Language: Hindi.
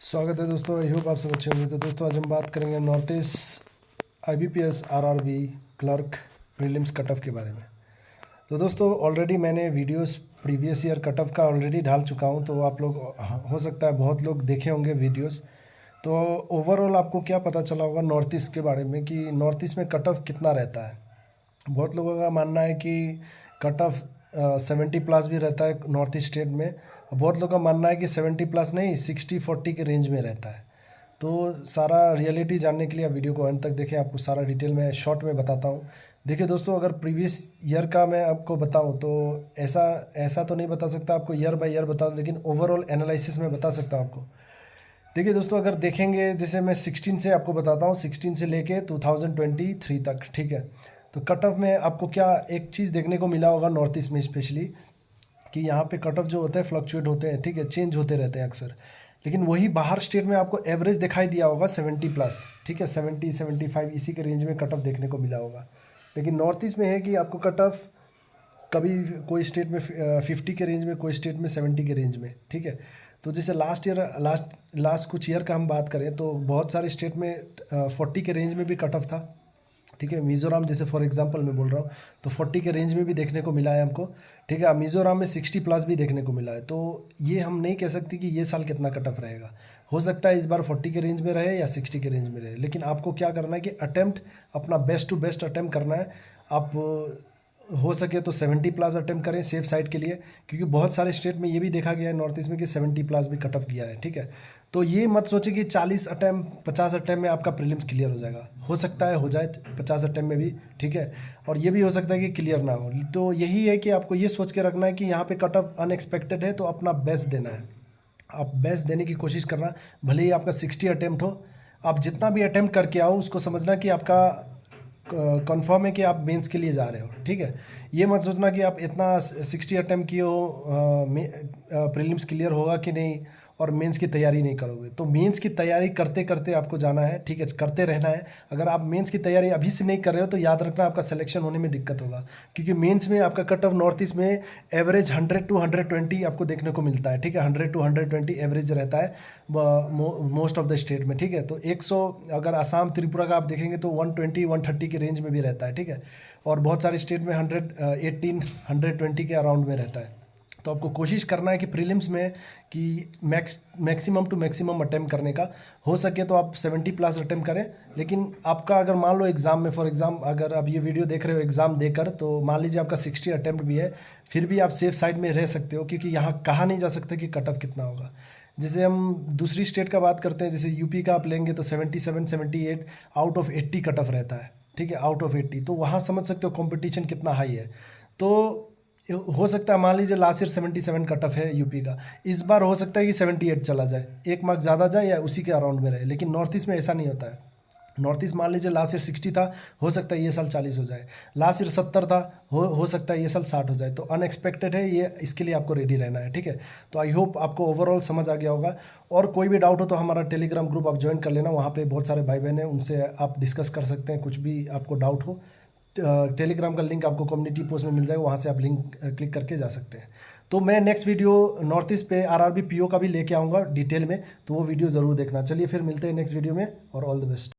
स्वागत है दोस्तों। आई होप आप सब अच्छे होंगे। तो दोस्तों आज हम बात करेंगे north east IBPS RRB clerk prelims cut off के बारे में। तो दोस्तों ऑलरेडी मैंने videos previous year cut off का ऑलरेडी डाल चुका हूं, तो आप लोग हो सकता है बहुत लोग देखे होंगे वीडियोस। तो ओवरऑल आपको क्या पता चला होगा नॉर्थ ईस्ट के बारे में कि नॉर्थ ईस्ट में कट ऑफ कितना रहता है। बहुत लोगों का मानना है कि कट ऑफ 70+ भी रहता है नॉर्थ ईस्ट स्टेट में। बहुत लोगों का मानना है कि 70+ नहीं, 60-40 के रेंज में रहता है। तो सारा रियलिटी जानने के लिए आप वीडियो को अंत तक देखें, आपको सारा डिटेल में शॉर्ट में बताता हूँ। देखिए दोस्तों, अगर प्रीवियस ईयर का मैं आपको बताऊँ तो ऐसा ऐसा तो नहीं बता सकता आपको ईयर बाय ईयर बताऊँ, लेकिन ओवरऑल एनालिसिस में बता सकता हूँ आपको। देखिए दोस्तों, अगर देखेंगे जैसे मैं 16 से आपको बताता हूँ, 16 से लेके 2023 तक, ठीक है। तो कट ऑफ में आपको क्या एक चीज़ देखने को मिला होगा नॉर्थ ईस्ट में स्पेशली, कि यहाँ पे कट ऑफ जो होते हैं फ्लक्चुएट होते हैं, ठीक है, चेंज होते रहते हैं अक्सर। लेकिन वही बाहर स्टेट में आपको एवरेज दिखाई दिया होगा 70+, ठीक है, 70-75 इसी के रेंज में कट ऑफ देखने को मिला होगा। लेकिन नॉर्थ ईस्ट में है कि आपको कट ऑफ कभी कोई स्टेट में 50 के रेंज में, कोई स्टेट में 70 के रेंज में, ठीक है। तो जैसे लास्ट कुछ ईयर का हम बात करें तो बहुत सारे स्टेट में 40 के रेंज में भी कट ऑफ था, ठीक है। मिज़ोरम जैसे फॉर एग्जांपल मैं बोल रहा हूँ, तो 40 के रेंज में भी देखने को मिला है हमको, ठीक है। मिज़ोरम में 60+ भी देखने को मिला है। तो ये हम नहीं कह सकते कि ये साल कितना कट ऑफ रहेगा। हो सकता है इस बार 40 के रेंज में रहे या 60 के रेंज में रहे, लेकिन आपको क्या करना है कि अटेम्प्ट अपना बेस्ट टू बेस्ट अटेम्प्ट करना है। आप हो सके तो 70+ अटेम्प्ट करें सेफ साइड के लिए, क्योंकि बहुत सारे स्टेट में ये भी देखा गया है नॉर्थ ईस्ट में कि 70+ भी कट ऑफ किया है, ठीक है। तो ये मत सोचे कि 40 अटेम्प्ट 50 अटेम्प्ट में आपका प्रीलिम्स क्लियर हो जाएगा। हो सकता है हो जाए 50 अटेम्प्ट में भी, ठीक है। और ये भी हो सकता है कि क्लियर ना हो। तो यही है कि आपको ये सोच के रखना है कि यहाँ पे कट ऑफ अनएक्सपेक्टेड है, तो अपना बेस्ट देना है। आप बेस्ट देने की कोशिश करना, भले ही आपका 60 अटेम्प्ट हो। आप जितना भी अटेम्प्ट करके आओ उसको समझना कि आपका कंफर्म है कि आप मेंस के लिए जा रहे हो, ठीक है। ये मत सोचना कि आप इतना 60 अटेम्प्ट किए हो, प्रीलिम्स क्लियर होगा कि नहीं, और मेंस की तैयारी नहीं करोगे। तो मेंस की तैयारी करते करते आपको जाना है, ठीक है, करते रहना है। अगर आप मेंस की तैयारी अभी से नहीं कर रहे हो तो याद रखना आपका सिलेक्शन होने में दिक्कत होगा, क्योंकि मेंस में आपका कट ऑफ नॉर्थ ईस्ट में एवरेज 100-120 आपको देखने को मिलता है, ठीक है। 100-120 एवरेज रहता है मोस्ट ऑफ द स्टेट में, ठीक है। तो 100 अगर आसाम त्रिपुरा का आप देखेंगे तो 120-130 के रेंज में भी रहता है, ठीक है। और बहुत सारे स्टेट में 118-120 के अराउंड में रहता है। तो आपको कोशिश करना है कि प्रीलिम्स में कि मैक्सिमम टू मैक्सिमम अटेम्प्ट करने का। हो सके तो आप 70+ अटेम्प्ट करें। लेकिन आपका अगर मान लो एग्ज़ाम में, फॉर एग्जाम अगर आप ये वीडियो देख रहे हो एग्ज़ाम देकर, तो मान लीजिए आपका 60 अटेम्प्ट भी है, फिर भी आप सेफ साइड में रह सकते हो, क्योंकि यहाँ कहा नहीं जा सकता कि कट ऑफ कितना होगा। जैसे हम दूसरी स्टेट का बात करते हैं, जैसे यूपी का आप लेंगे तो 77-78 आउट ऑफ 80 कट ऑफ रहता है, ठीक है, आउट ऑफ 80। तो वहाँ समझ सकते हो कंपटीशन कितना हाई है। तो हो सकता है मान लीजिए लास्ट ईयर 77 कट ऑफ है यूपी का, इस बार हो सकता है कि 78 चला जाए, 1 मार्क ज़्यादा जाए या उसी के अराउंड में रहे। लेकिन नॉर्थ ईस्ट में ऐसा नहीं होता है। नॉर्थ ईस्ट मान लीजिए लास्ट ईयर 60 था, हो सकता है ये साल 40 हो जाए। लास्ट ईयर 70 था, हो सकता है ये साल 60 हो जाए। तो अनएक्सपेक्टेड है ये, इसके लिए आपको रेडी रहना है, ठीक है। तो आई होप आपको ओवरऑल समझ आ गया होगा। और कोई भी डाउट हो तो हमारा टेलीग्राम ग्रुप आप ज्वाइन कर लेना, वहाँ पे बहुत सारे भाई बहन हैं, उनसे आप डिस्कस कर सकते हैं कुछ भी आपको डाउट हो। टेलीग्राम का लिंक आपको कम्युनिटी पोस्ट में मिल जाएगा, वहाँ से आप लिंक क्लिक करके जा सकते हैं। तो मैं नेक्स्ट वीडियो नॉर्थ ईस्ट पे RRB PO का भी लेके आऊँगा डिटेल में, तो वो वीडियो ज़रूर देखना। चलिए फिर मिलते हैं नेक्स्ट वीडियो में, और ऑल द बेस्ट।